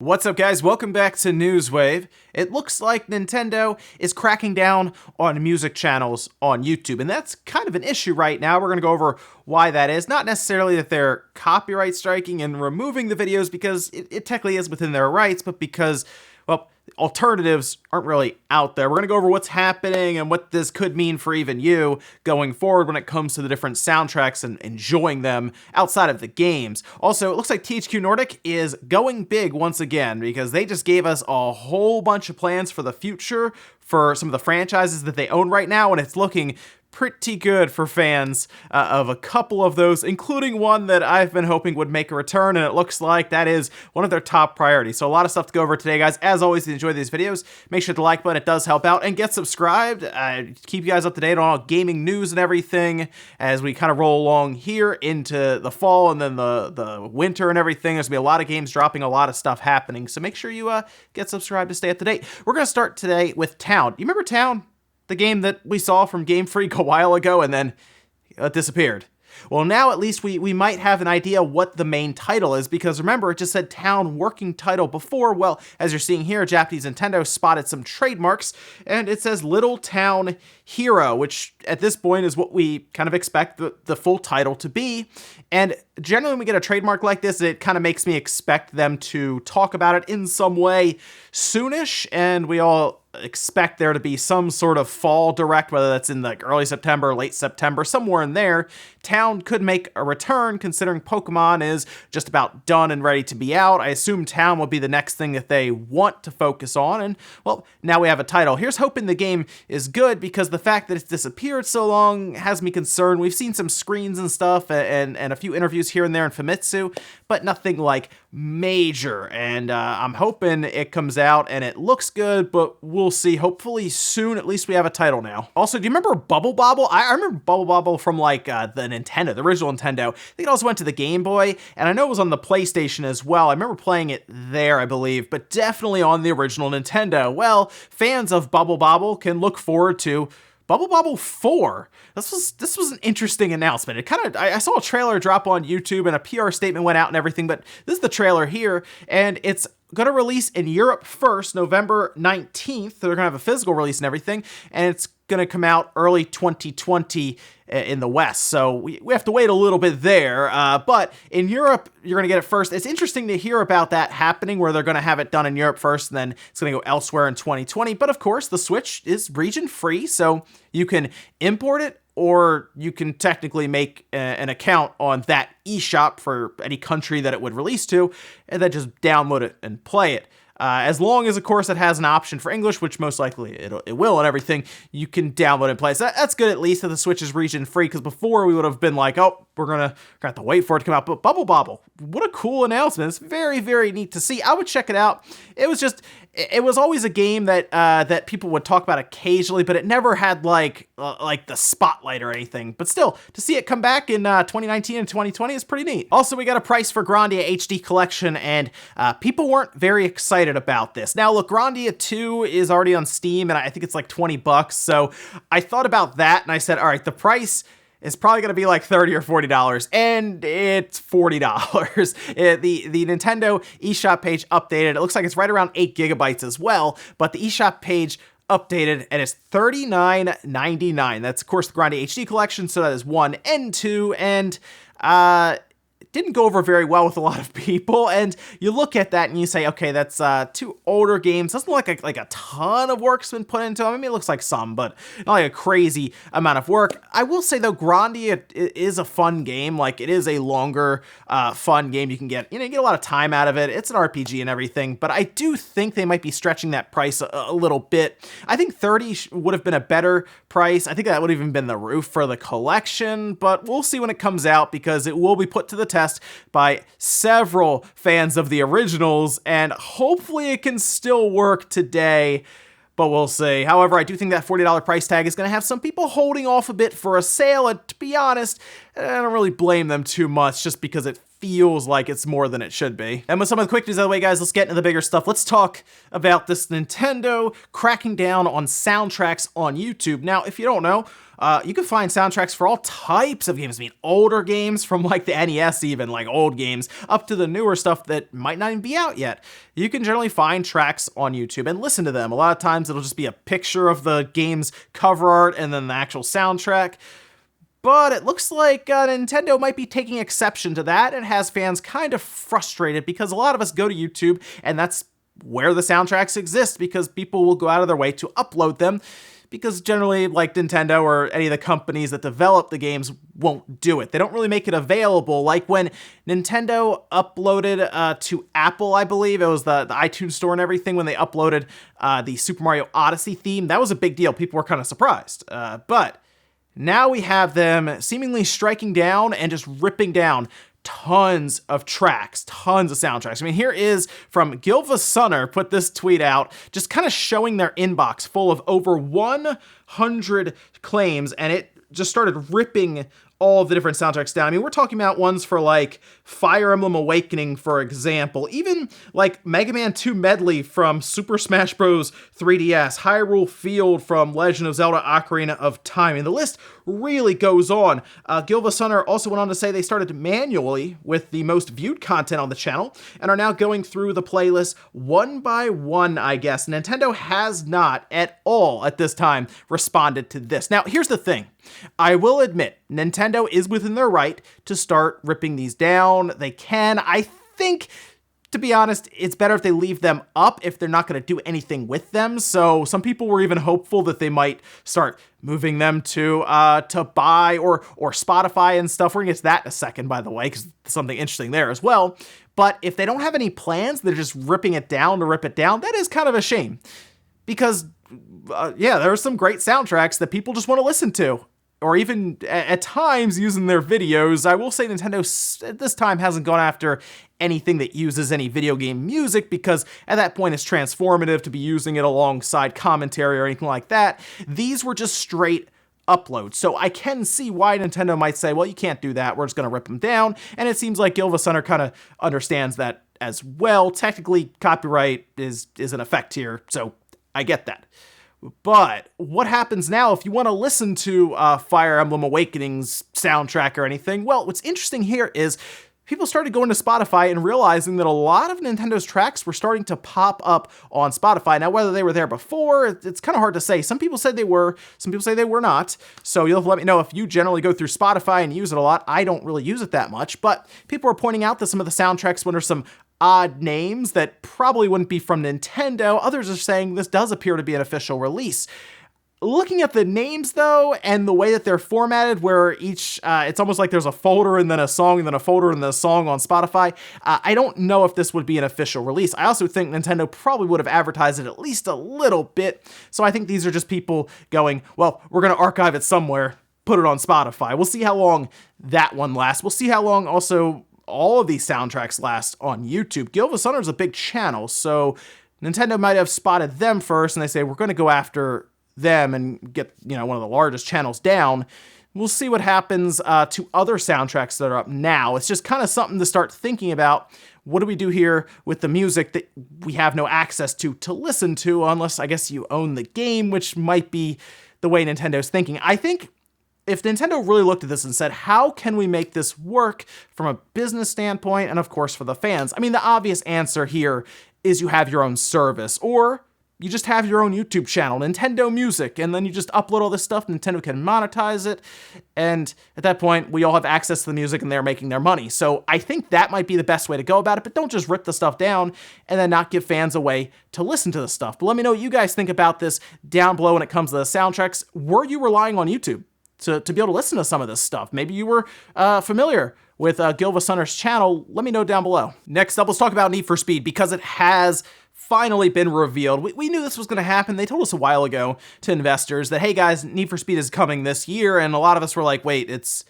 What's up, guys? Welcome back to Newswave. It looks like Nintendo is cracking down on music channels on YouTube, and that's kind of an issue right now. We're going to go over why that is. Not necessarily that they're copyright striking and removing the videos because it technically is within their rights, but because, well, alternatives aren't really out there. We're going to go over what's happening and what this could mean for even you going forward when it comes to the different soundtracks and enjoying them outside of the games. Also, it looks like THQ Nordic is going big once again because they just gave us a whole bunch of plans for the future for some of the franchises that they own right now, and it's looking pretty good for fans of a couple of those, including one that I've been hoping would make a return, and it looks like that is one of their top priorities. So a lot of stuff to go over today, guys. As always, if you enjoy these videos, make sure to like button, it does help out, and get subscribed. Keep you guys up to date on all gaming news and everything as we kind of roll along here into the fall and then the winter and everything. There's going to be a lot of games dropping, a lot of stuff happening, so make sure you get subscribed to stay up to date. We're going to start today with Town. You remember Town? The game that we saw from Game Freak a while ago and then disappeared. Well, now at least we might have an idea what the main title is, because remember, it just said Town working title before. Well, as you're seeing here, Japanese Nintendo spotted some trademarks, and it says Little Town Hero, which at this point is what we kind of expect the full title to be. And generally when we get a trademark like this, it kind of makes me expect them to talk about it in some way soonish, and we all expect there to be some sort of fall direct, whether that's in like early September, late September, somewhere in there. Town could make a return considering Pokemon is just about done and ready to be out. I assume Town will be the next thing that they want to focus on, and well, now we have a title. Here's hoping the game is good, because the fact that it's disappeared so long has me concerned. We've seen some screens and stuff and a few interviews here and there in Famitsu, but nothing like major, and I'm hoping it comes out and it looks good, but we'll see. Hopefully soon, at least we have a title now. Also, do you remember Bobble? I remember Bobble from like the Nintendo, the original Nintendo. I think it also went to the Game Boy, and I know it was on the PlayStation as well. I remember playing it there, I believe, but definitely on the original Nintendo. Well, fans of Bobble can look forward to Bobble 4. This was an interesting announcement. It kind of, I saw a trailer drop on YouTube and a PR statement went out and everything, but this is the trailer here, and it's going to release in Europe first, November 19th. They're going to have a physical release and everything, and it's going to come out early 2020 in the West. So we have to wait a little bit there, but in Europe, you're going to get it first. It's interesting to hear about that happening, where they're going to have it done in Europe first, and then it's going to go elsewhere in 2020. But of course, the Switch is region free, so you can import it, or you can technically make an account on that eShop for any country that it would release to, and then just download it and play it. As long as, of course, it has an option for English, which most likely it will and everything, you can download and play. So that's good, at least, that the Switch is region free, because before we would have been like, oh, we're gonna have to wait for it to come out. But Bobble, what a cool announcement. It's very, very neat to see. I would check it out. It was always a game that that people would talk about occasionally, but it never had like the spotlight or anything. But still, to see it come back in 2019 and 2020 is pretty neat. Also, we got a price for Grandia HD Collection, and people weren't very excited about this. Now, look, Grandia 2 is already on Steam, and I think it's like $20. So I thought about that, and I said, all right, the price is probably going to be like $30 or $40, and it's $40. The Nintendo eShop page updated. It looks like it's right around 8 gigabytes as well, but the eShop page updated, and it's $39.99. That's, of course, the Grandia HD Collection, so that is 1 and 2, and didn't go over very well with a lot of people, and you look at that and you say, okay, that's 2 older games. Doesn't look like a ton of work's been put into them. I mean, it looks like some, but not like a crazy amount of work. I will say, though, Grandia is a fun game. Like, it is a longer, fun game. You get a lot of time out of it. It's an RPG and everything, but I do think they might be stretching that price a little bit. I think 30 would have been a better price. I think that would have even been the roof for the collection, but we'll see when it comes out, because it will be put to the test by several fans of the originals, and hopefully it can still work today, but we'll see. However, I do think that $40 price tag is going to have some people holding off a bit for a sale, and to be honest, I don't really blame them too much, just because it feels like it's more than it should be. And with some of the quick news out of the way, guys, let's get into the bigger stuff. Let's talk about this Nintendo cracking down on soundtracks on YouTube. Now, if you don't know, you can find soundtracks for all types of games. I mean, older games from like the NES even, like old games, up to the newer stuff that might not even be out yet. You can generally find tracks on YouTube and listen to them. A lot of times it'll just be a picture of the game's cover art and then the actual soundtrack. But it looks like Nintendo might be taking exception to that and has fans kind of frustrated because a lot of us go to YouTube and that's where the soundtracks exist because people will go out of their way to upload them because generally, like Nintendo or any of the companies that develop the games won't do it. They don't really make it available. Like when Nintendo uploaded to Apple, I believe, it was the iTunes store and everything, when they uploaded the Super Mario Odyssey theme, that was a big deal. People were kind of surprised. But now we have them seemingly striking down and just ripping down tons of tracks, tons of soundtracks. I mean, here is from Gilva Sunner put this tweet out, just kind of showing their inbox full of over 100 claims, and it just started ripping all of the different soundtracks down. I mean, we're talking about ones for like Fire Emblem Awakening, for example, even like Mega Man 2 Medley from Super Smash Bros. 3DS, Hyrule Field from Legend of Zelda Ocarina of Time. And the list really goes on. Gilva Sunner also went on to say they started manually with the most viewed content on the channel and are now going through the playlist one by one, I guess. Nintendo has not at all at this time responded to this. Now, here's the thing. I will admit, Nintendo is within their right to start ripping these down. They can. I think, to be honest, it's better if they leave them up if they're not going to do anything with them. So some people were even hopeful that they might start moving them to buy or Spotify and stuff. We're going to get to that in a second, by the way, because there's something interesting there as well. But if they don't have any plans, they're just ripping it down to rip it down. That is kind of a shame because, yeah, there are some great soundtracks that people just want to listen to, or even at times using their videos. I will say Nintendo at this time hasn't gone after anything that uses any video game music because at that point it's transformative to be using it alongside commentary or anything like that. These were just straight uploads. So I can see why Nintendo might say, well, you can't do that. We're just going to rip them down. And it seems like Gilva Sunner kind of understands that as well. Technically, copyright is in effect here, so I get that. But what happens now if you want to listen to Fire Emblem Awakening's soundtrack or anything? Well, what's interesting here is people started going to Spotify and realizing that a lot of Nintendo's tracks were starting to pop up on Spotify. Now, whether they were there before, it's kind of hard to say. Some people said they were, some people say they were not. So you'll have to let me know if you generally go through Spotify and use it a lot. I don't really use it that much, but people are pointing out that some of the soundtracks were under some odd names that probably wouldn't be from Nintendo. Others are saying this does appear to be an official release. Looking at the names, though, and the way that they're formatted, where each, it's almost like there's a folder and then a song and then a folder and then a song on Spotify, I don't know if this would be an official release. I also think Nintendo probably would have advertised it at least a little bit, so I think these are just people going, well, we're going to archive it somewhere, put it on Spotify. We'll see how long that one lasts. We'll see how long also all of these soundtracks last on YouTube. Gilva Sunner's a big channel, so Nintendo might have spotted them first, and they say, we're going to go after them and get, one of the largest channels down. We'll see what happens to other soundtracks that are up now. It's just kind of something to start thinking about. What do we do here with the music that we have no access to listen to, unless, I guess, you own the game, which might be the way Nintendo's thinking. I think if Nintendo really looked at this and said, how can we make this work from a business standpoint and, of course, for the fans? I mean, the obvious answer here is you have your own service, or you just have your own YouTube channel, Nintendo Music, and then you just upload all this stuff, Nintendo can monetize it, and at that point, we all have access to the music and they're making their money. So I think that might be the best way to go about it, but don't just rip the stuff down and then not give fans a way to listen to the stuff. But let me know what you guys think about this down below when it comes to the soundtracks. Were you relying on YouTube to be able to listen to some of this stuff? Maybe you were familiar with Gilva Sunner's channel. Let me know down below. Next up, let's talk about Need for Speed, because it has finally been revealed. We knew this was going to happen. They told us a while ago to investors that, hey guys, Need for Speed is coming this year, and a lot of us were like, wait, it's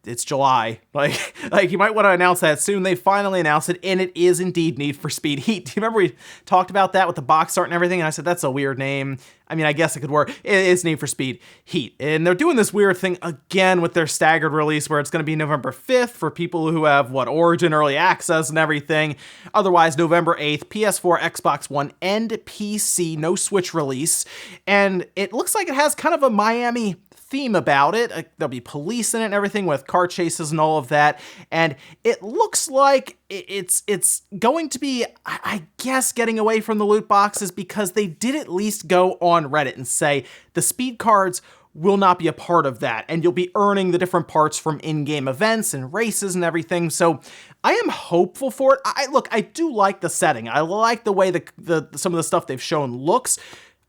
it's July. Like you might want to announce that soon. They finally announced it, and it is indeed Need for Speed Heat. Do you remember we talked about that with the box art and everything? And I said, that's a weird name. I mean, I guess it could work. It is Need for Speed Heat. And they're doing this weird thing again with their staggered release where it's going to be November 5th for people who have, Origin Early Access and everything. Otherwise, November 8th, PS4, Xbox One, and PC, no Switch release. And it looks like it has kind of a Miami theme about it. There'll be police in it and everything with car chases and all of that. And it looks like it's going to be, I guess, getting away from the loot boxes because they did at least go on Reddit and say the speed cards will not be a part of that. And you'll be earning the different parts from in-game events and races and everything. So I am hopeful for it. I do like the setting. I like the way some of the stuff they've shown looks.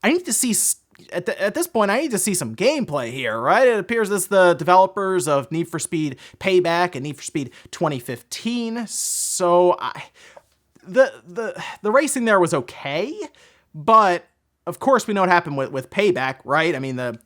I need to see at this point, I need to see some gameplay here, right? It appears as the developers of Need for Speed Payback and Need for Speed 2015. So the racing there was okay, but of course we know what happened with Payback, right? I mean, the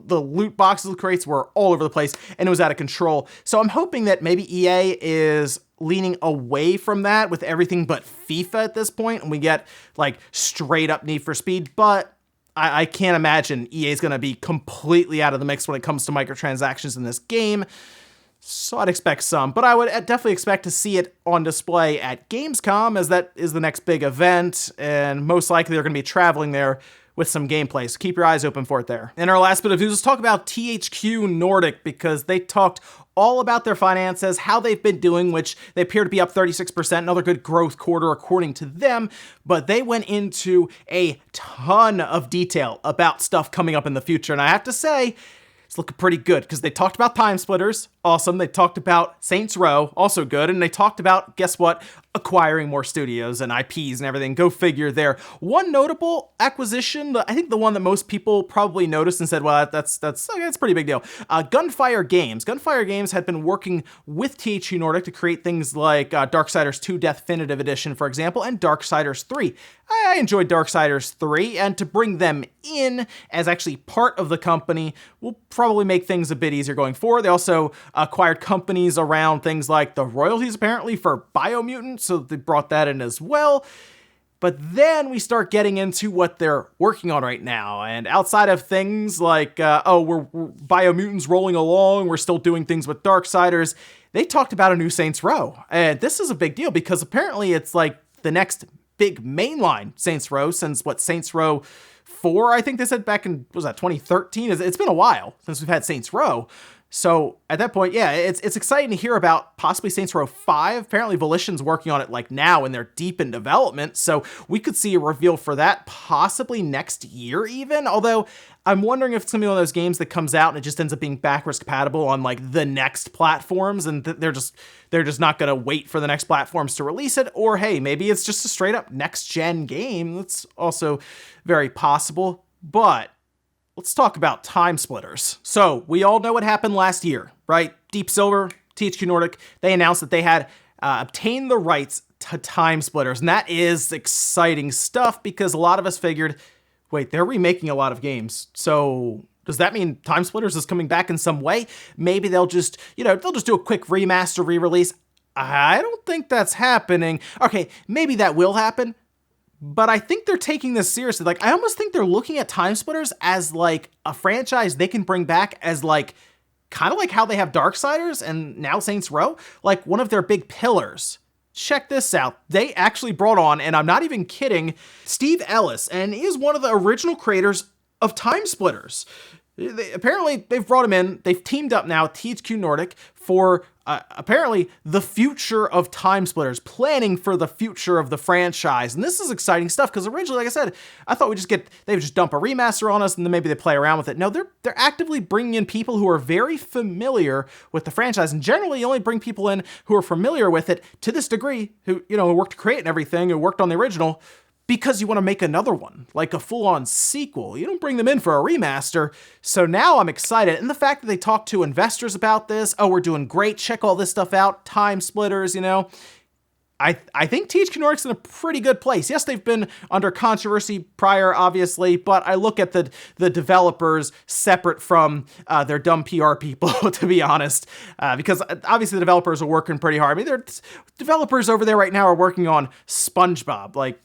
loot boxes crates were all over the place and it was out of control. So I'm hoping that maybe EA is leaning away from that with everything but FIFA at this point, and we get like straight up Need for Speed, but I can't imagine EA is going to be completely out of the mix when it comes to microtransactions in this game. So I'd expect some, but I would definitely expect to see it on display at Gamescom, as that is the next big event, and most likely they're going to be traveling there with some gameplay, so keep your eyes open for it there. In our last bit of news, let's talk about THQ Nordic, because they talked all about their finances, how they've been doing, which they appear to be up 36%, another good growth quarter according to them, but they went into a ton of detail about stuff coming up in the future, and I have to say, it's looking pretty good, because they talked about Time Splitters, awesome. They talked about Saints Row, also good. And they talked about, guess what, acquiring more studios and IPs and everything. Go figure there. One notable acquisition, I think the one that most people probably noticed and said, well, that's a pretty big deal. Gunfire Games. Gunfire Games had been working with THQ Nordic to create things like Darksiders 2 Definitive Edition, for example, and Darksiders 3. I enjoyed Darksiders 3, and to bring them in as actually part of the company will probably make things a bit easier going forward. They also acquired companies around things like the royalties, apparently, for Biomutant, so they brought that in as well. But then we start getting into what they're working on right now, and outside of things like, we're Biomutant's rolling along, we're still doing things with Darksiders, they talked about a new Saints Row. And this is a big deal, because apparently it's like the next big mainline Saints Row since, Saints Row 4, I think they said back in, 2013? It's been a while since we've had Saints Row. So at that point, yeah, it's exciting to hear about possibly Saints Row 5. Apparently Volition's working on it like now, and they're deep in development. So we could see a reveal for that possibly next year even. Although I'm wondering if it's gonna be one of those games that comes out and it just ends up being backwards compatible on like the next platforms, and they're just not gonna wait for the next platforms to release it. Or hey, maybe it's just a straight up next gen game. That's also very possible. But let's talk about Time Splitters. So we all know what happened last year, right? Deep Silver, THQ Nordic, they announced that they had obtained the rights to Time Splitters. And that is exciting stuff, because a lot of us figured, wait, they're remaking a lot of games. So does that mean Time Splitters is coming back in some way? Maybe they'll just do a quick remaster, re-release. I don't think that's happening. Okay, maybe that will happen. But I think they're taking this seriously. Like, I almost think they're looking at Time Splitters as like a franchise they can bring back as like, kind of like how they have Darksiders and now Saints Row, like one of their big pillars. Check this out. They actually brought on, and I'm not even kidding, Steve Ellis, and he is one of the original creators of Time Splitters. Apparently, they've brought him in. They've teamed up now, THQ Nordic, for apparently the future of Time Splitters, planning for the future of the franchise. And this is exciting stuff, because originally, like I said, I thought they would just dump a remaster on us and then maybe they play around with it. No, they're actively bringing in people who are very familiar with the franchise. And generally, you only bring people in who are familiar with it to this degree, who worked to create and everything, who worked on the original, because you want to make another one, like a full-on sequel. You don't bring them in for a remaster. So now I'm excited. And the fact that they talked to investors about this, we're doing great, check all this stuff out, Time Splitters, I think THQ Nordic's in a pretty good place. Yes, they've been under controversy prior, obviously, but I look at the developers separate from their dumb PR people, to be honest, because obviously the developers are working pretty hard. I mean, their developers over there right now are working on SpongeBob, like,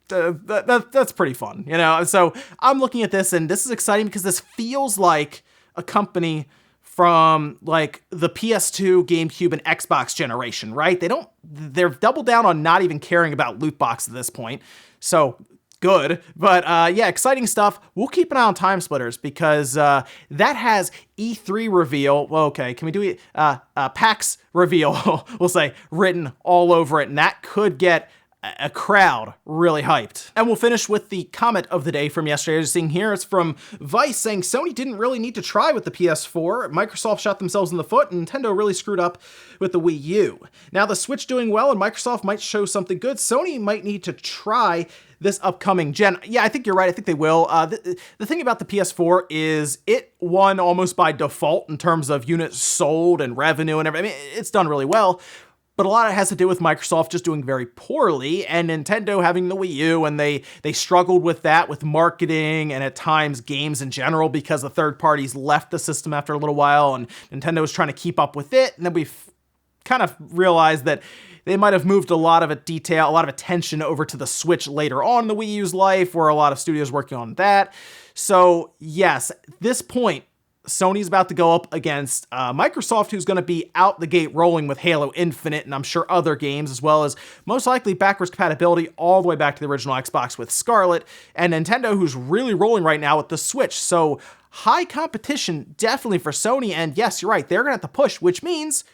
that's pretty fun, you know? So I'm looking at this, and this is exciting because this feels like a company from like the PS2, GameCube, and Xbox generation, right? They're doubled down on not even caring about loot box at this point. So good. But yeah, exciting stuff. We'll keep an eye on Time Splitters because that has E3 reveal. Well, okay, can we do it? PAX reveal, we'll say, written all over it. And that could get a crowd really hyped. And we'll finish with the comment of the day from yesterday. As you're seeing here, it's from Vice saying Sony didn't really need to try with the PS4. Microsoft shot themselves in the foot, and Nintendo really screwed up with the Wii U. Now the Switch doing well, and Microsoft might show something good. Sony might need to try this upcoming gen. Yeah, I think you're right. I think they will. The thing about the PS4 is it won almost by default in terms of units sold and revenue and everything. I mean, it's done really well. But a lot of it has to do with Microsoft just doing very poorly and Nintendo having the Wii U, and they struggled with that, with marketing and at times games in general, because the third parties left the system after a little while and Nintendo was trying to keep up with it. And then we've kind of realized that they might have moved a lot of attention over to the Switch later on in the Wii U's life, where a lot of studios working on that. So yes, at this point, Sony's about to go up against Microsoft, who's going to be out the gate rolling with Halo Infinite, and I'm sure other games, as well as most likely backwards compatibility all the way back to the original Xbox with Scarlet, and Nintendo, who's really rolling right now with the Switch. So high competition definitely for Sony, and yes, you're right, they're going to have to push, which means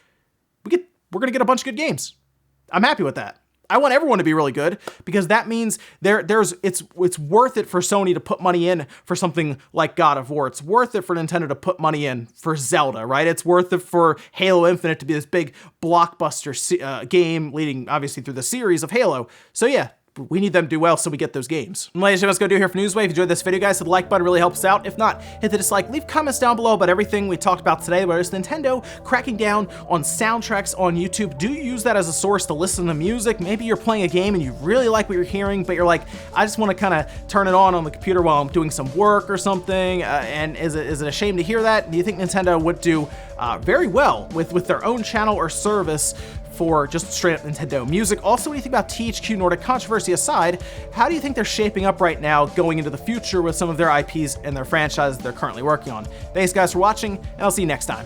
we're going to get a bunch of good games. I'm happy with that. I want everyone to be really good, because that means it's worth it for Sony to put money in for something like God of War. It's worth it for Nintendo to put money in for Zelda, right? It's worth it for Halo Infinite to be this big blockbuster game leading obviously through the series of Halo. So yeah, we need them to do well so we get those games. And ladies and gentlemen, let's go do here for Newswave. If you enjoyed this video, guys, hit the like button, really helps out. If not, hit the dislike. Leave comments down below about everything we talked about today, whether it's Nintendo cracking down on soundtracks on YouTube. Do you use that as a source to listen to music? Maybe you're playing a game and you really like what you're hearing, but you're like, I just want to kind of turn it on the computer while I'm doing some work or something. And is it a shame to hear that? Do you think Nintendo would do very well with their own channel or service for just straight up Nintendo music? Also, what do you think about THQ Nordic? Controversy aside, how do you think they're shaping up right now going into the future with some of their IPs and their franchises they're currently working on? Thanks guys for watching, and I'll see you next time.